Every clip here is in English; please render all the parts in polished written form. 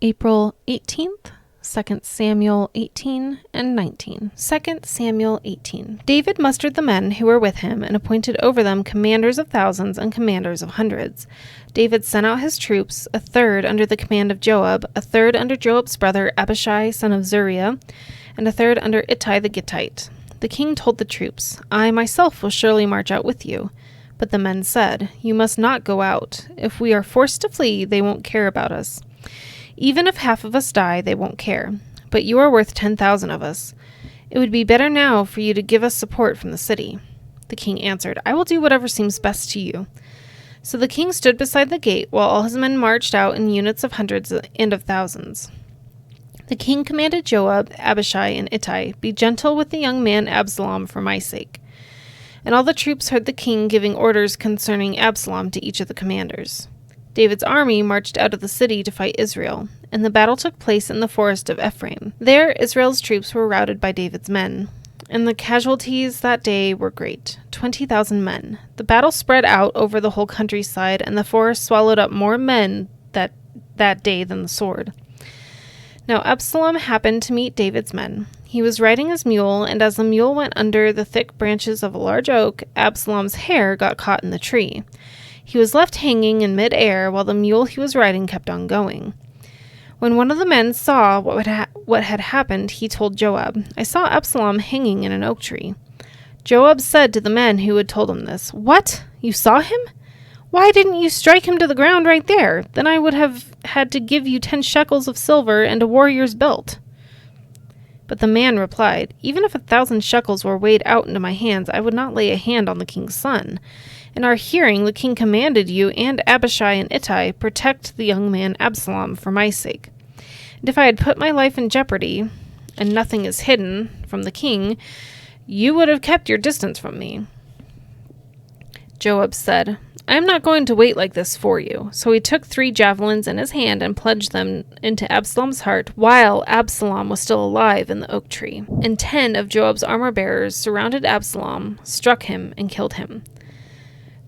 April 18th, 2 Samuel 18 and 19. 2 Samuel 18. David mustered the men who were with him and appointed over them commanders of thousands and commanders of hundreds. David sent out his troops, a third under the command of Joab, a third under Joab's brother Abishai son of Zeruiah, and a third under Ittai the Gittite. The king told the troops, "I myself will surely march out with you." But the men said, "You must not go out. If we are forced to flee, they won't care about us. Even if half of us die, they won't care. But you are worth 10,000 of us. It would be better now for you to give us support from the city." The king answered, "I will do whatever seems best to you." So the king stood beside the gate while all his men marched out in units of hundreds and of thousands. The king commanded Joab, Abishai, and Ittai, "Be gentle with the young man Absalom for my sake." And all the troops heard the king giving orders concerning Absalom to each of the commanders. David's army marched out of the city to fight Israel, and the battle took place in the forest of Ephraim. There Israel's troops were routed by David's men, and the casualties that day were great, 20,000 men. The battle spread out over the whole countryside, and the forest swallowed up more men that day than the sword. Now Absalom happened to meet David's men. He was riding his mule, and as the mule went under the thick branches of a large oak, Absalom's hair got caught in the tree. He was left hanging in mid-air while the mule he was riding kept on going. When one of the men saw what had happened, he told Joab, "I saw Absalom hanging in an oak tree." Joab said to the men who had told him this, "What? You saw him? Why didn't you strike him to the ground right there? Then I would have had to give you 10 shekels of silver and a warrior's belt." But the man replied, "Even if 1,000 shekels were weighed out into my hands, I would not lay a hand on the king's son. In our hearing, the king commanded you and Abishai and Ittai, protect the young man Absalom for my sake. And if I had put my life in jeopardy, and nothing is hidden from the king, you would have kept your distance from me." Joab said, "I am not going to wait like this for you." So he took 3 javelins in his hand and plunged them into Absalom's heart while Absalom was still alive in the oak tree. And 10 of Joab's armor-bearers surrounded Absalom, struck him, and killed him.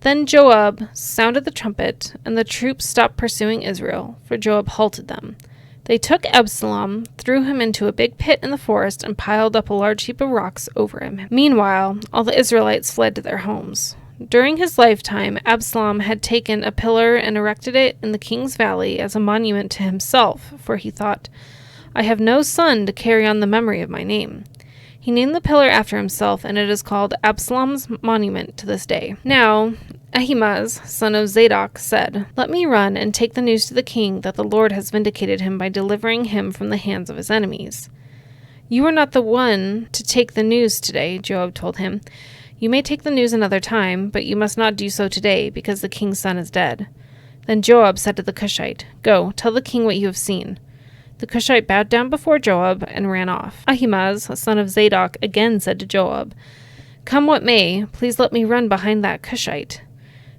Then Joab sounded the trumpet, and the troops stopped pursuing Israel, for Joab halted them. They took Absalom, threw him into a big pit in the forest, and piled up a large heap of rocks over him. Meanwhile, all the Israelites fled to their homes. During his lifetime, Absalom had taken a pillar and erected it in the king's valley as a monument to himself, for he thought, "I have no son to carry on the memory of my name." He named the pillar after himself, and it is called Absalom's Monument to this day. Now, Ahimaaz, son of Zadok, said, "Let me run and take the news to the king that the Lord has vindicated him by delivering him from the hands of his enemies." "You are not the one to take the news today," Joab told him. "You may take the news another time, but you must not do so today, because the king's son is dead." Then Joab said to the Cushite, "Go, tell the king what you have seen." The Cushite bowed down before Joab and ran off. Ahimaaz, son of Zadok, again said to Joab, "Come what may, please let me run behind that Cushite."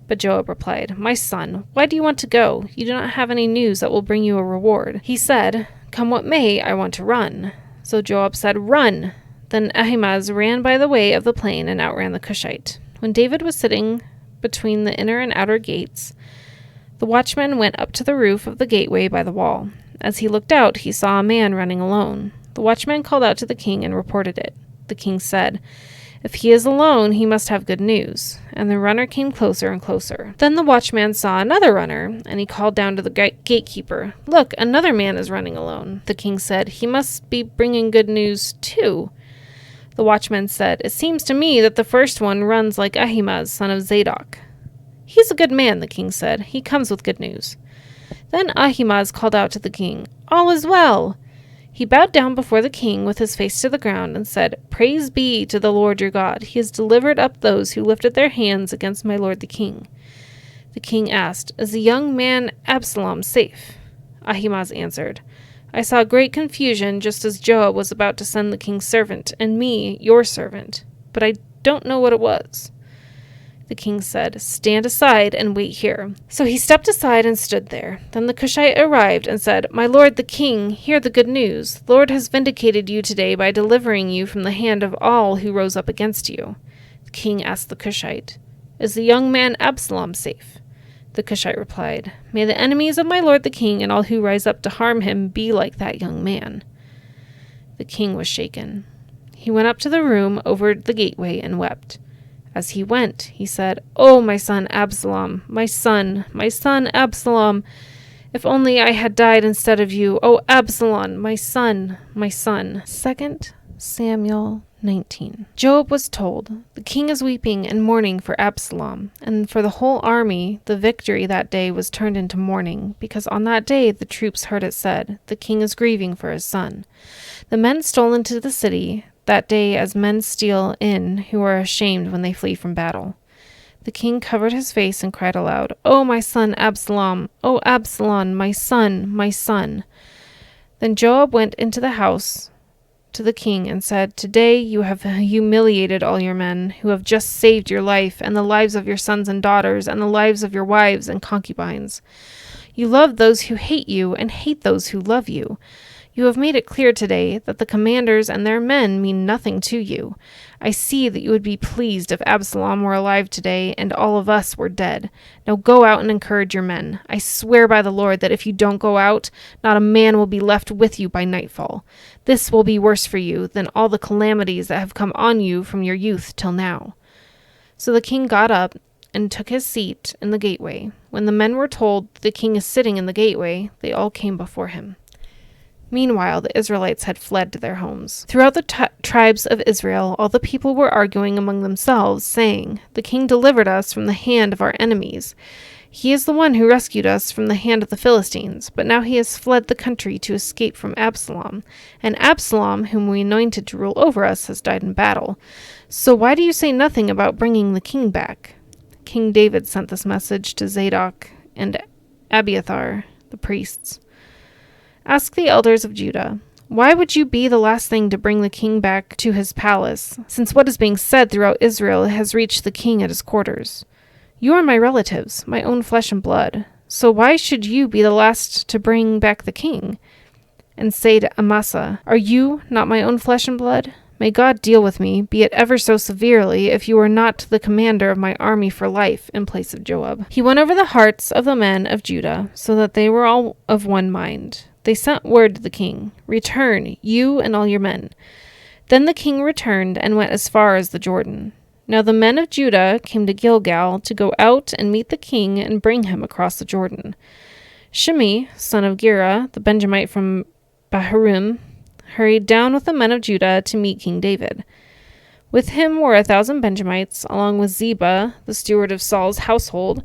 But Joab replied, "My son, why do you want to go? You do not have any news that will bring you a reward." He said, "Come what may, I want to run." So Joab said, "Run!" Then Ahimaaz ran by the way of the plain and outran the Cushite. When David was sitting between the inner and outer gates, the watchman went up to the roof of the gateway by the wall. As he looked out, he saw a man running alone. The watchman called out to the king and reported it. The king said, "If he is alone, he must have good news." And the runner came closer and closer. Then the watchman saw another runner, and he called down to the gatekeeper, "Look, another man is running alone." The king said, "He must be bringing good news too." The watchman said, "It seems to me that the first one runs like Ahimaaz, son of Zadok." "He's a good man," the king said. "He comes with good news." Then Ahimaaz called out to the king, "All is well." He bowed down before the king with his face to the ground and said, "Praise be to the Lord your God. He has delivered up those who lifted their hands against my lord the king." The king asked, "Is the young man Absalom safe?" Ahimaaz answered, "I saw great confusion just as Joab was about to send the king's servant, and me, your servant, but I don't know what it was." The king said, "Stand aside and wait here." So he stepped aside and stood there. Then the Cushite arrived and said, "My lord the king, hear the good news. The Lord has vindicated you today by delivering you from the hand of all who rose up against you." The king asked the Cushite, "Is the young man Absalom safe?" The Cushite replied, "May the enemies of my lord the king and all who rise up to harm him be like that young man." The king was shaken. He went up to the room over the gateway and wept. As he went, he said, "Oh, my son Absalom, my son Absalom! If only I had died instead of you! Oh, Absalom, my son, my son!" 2 Samuel 19. Joab was told, "The king is weeping and mourning for Absalom." And for the whole army, the victory that day was turned into mourning, because on that day the troops heard it said, "The king is grieving for his son." The men stole into the city that day as men steal in who are ashamed when they flee from battle. The king covered his face and cried aloud, "Oh, my son Absalom! Oh, Absalom, my son, my son!" Then Joab went into the house to the king and said, "Today you have humiliated all your men, who have just saved your life and the lives of your sons and daughters and the lives of your wives and concubines. You love those who hate you and hate those who love you. You have made it clear today that the commanders and their men mean nothing to you. I see that you would be pleased if Absalom were alive today and all of us were dead. Now go out and encourage your men. I swear by the Lord that if you don't go out, not a man will be left with you by nightfall. This will be worse for you than all the calamities that have come on you from your youth till now." So the king got up and took his seat in the gateway. When the men were told, "The king is sitting in the gateway," they all came before him. Meanwhile, the Israelites had fled to their homes. Throughout the tribes of Israel, all the people were arguing among themselves, saying, "The king delivered us from the hand of our enemies. He is the one who rescued us from the hand of the Philistines, but now he has fled the country to escape from Absalom. And Absalom, whom we anointed to rule over us, has died in battle. So why do you say nothing about bringing the king back?" King David sent this message to Zadok and Abiathar, the priests. "Ask the elders of Judah, why would you be the last thing to bring the king back to his palace, since what is being said throughout Israel has reached the king at his quarters? You are my relatives, my own flesh and blood. So why should you be the last to bring back the king?" And say to Amasa, "Are you not my own flesh and blood? May God deal with me, be it ever so severely, if you are not the commander of my army for life in place of Joab." He went over the hearts of the men of Judah, so that they were all of one mind. They sent word to the king, "Return, you and all your men." Then the king returned and went as far as the Jordan. Now the men of Judah came to Gilgal to go out and meet the king and bring him across the Jordan. Shimei, son of Gera, the Benjamite from Bahurim, hurried down with the men of Judah to meet King David. With him were 1,000 Benjamites, along with Ziba, the steward of Saul's household,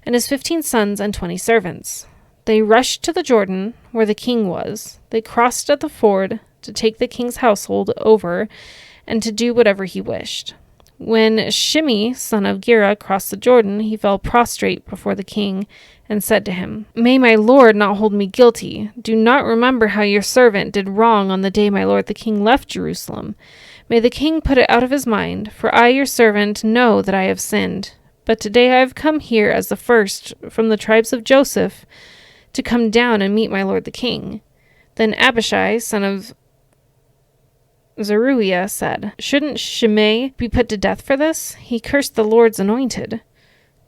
and his 15 sons and 20 servants. They rushed to the Jordan, where the king was. They crossed at the ford to take the king's household over and to do whatever he wished. When Shimei, son of Gera, crossed the Jordan, he fell prostrate before the king and said to him, "May my lord not hold me guilty. Do not remember how your servant did wrong on the day my lord the king left Jerusalem. May the king put it out of his mind, for I, your servant, know that I have sinned. But today I have come here as the first from the tribes of Joseph, to come down and meet my lord the king." Then Abishai, son of Zeruiah, said, "Shouldn't Shimei be put to death for this? He cursed the Lord's anointed."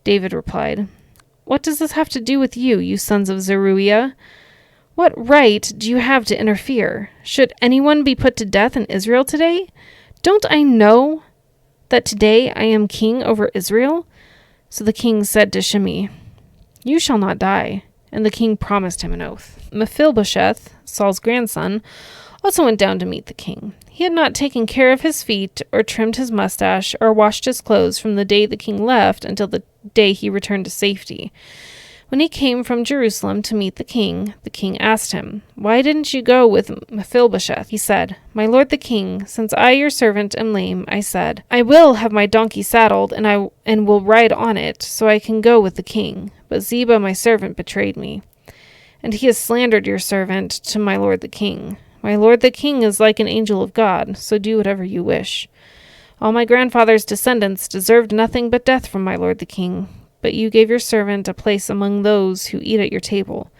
David replied, "What does this have to do with you, you sons of Zeruiah? What right do you have to interfere? Should anyone be put to death in Israel today? Don't I know that today I am king over Israel?" So the king said to Shimei, "You shall not die." And the king promised him an oath. Mephibosheth, Saul's grandson, also went down to meet the king. He had not taken care of his feet, or trimmed his mustache, or washed his clothes from the day the king left until the day he returned to safety. When he came from Jerusalem to meet the king asked him, "Why didn't you go with Mephibosheth?" He said, "My lord the king, since I your servant am lame, I said, I will have my donkey saddled, and will ride on it, so I can go with the king. But Ziba my servant betrayed me, and he has slandered your servant to my lord the king. My lord the king is like an angel of God, so do whatever you wish. All my grandfather's descendants deserved nothing but death from my lord the king, but you gave your servant a place among those who eat at your table.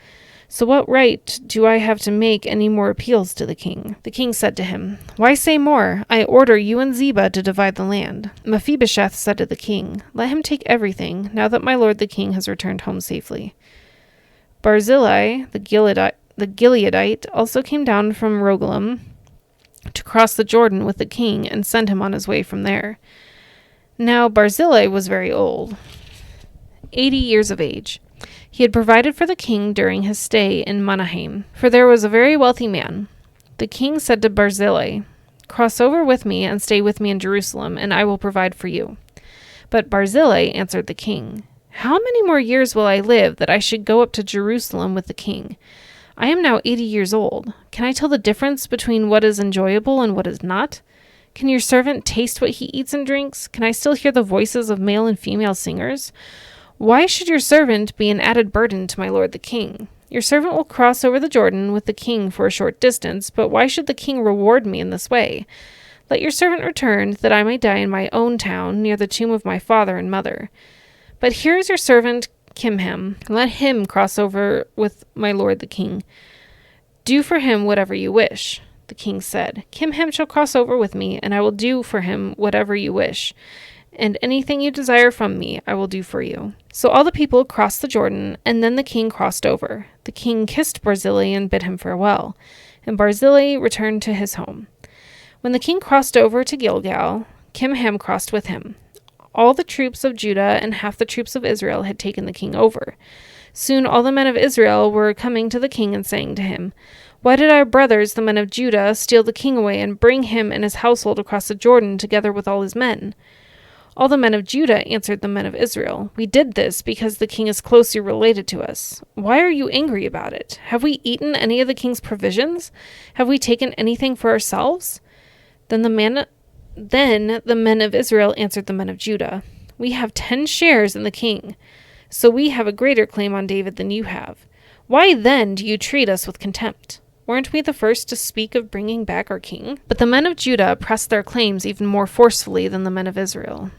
So what right do I have to make any more appeals to the king? The king said to him, Why say more? I order you and Ziba to divide the land. Mephibosheth said to the king, Let him take everything, now that my lord the king has returned home safely. Barzillai, the Gileadite, also came down from Rogelim to cross the Jordan with the king and send him on his way from there. Now Barzillai was very old, 80 years of age. He had provided for the king during his stay in Mahanaim, for there was a very wealthy man. The king said to Barzillai, Cross over with me and stay with me in Jerusalem, and I will provide for you. But Barzillai answered the king, How many more years will I live that I should go up to Jerusalem with the king? I am now 80 years old. Can I tell the difference between what is enjoyable and what is not? Can your servant taste what he eats and drinks? Can I still hear the voices of male and female singers? Why should your servant be an added burden to my lord the king? Your servant will cross over the Jordan with the king for a short distance, but why should the king reward me in this way? Let your servant return, that I may die in my own town, near the tomb of my father and mother. But here is your servant Kimham. Let him cross over with my lord the king. Do for him whatever you wish. The king said, Kimham shall cross over with me, and I will do for him whatever you wish. And anything you desire from me, I will do for you. So all the people crossed the Jordan, and then the king crossed over. The king kissed Barzillai and bid him farewell, and Barzillai returned to his home. When the king crossed over to Gilgal, Kimham crossed with him. All the troops of Judah and half the troops of Israel had taken the king over. Soon all the men of Israel were coming to the king and saying to him, Why did our brothers, the men of Judah, steal the king away and bring him and his household across the Jordan together with all his men? All the men of Judah answered the men of Israel, We did this because the king is closely related to us. Why are you angry about it? Have we eaten any of the king's provisions? Have we taken anything for ourselves? Then the men of Israel answered the men of Judah, We have 10 shares in the king, so we have a greater claim on David than you have. Why then do you treat us with contempt? Weren't we the first to speak of bringing back our king? But the men of Judah pressed their claims even more forcefully than the men of Israel.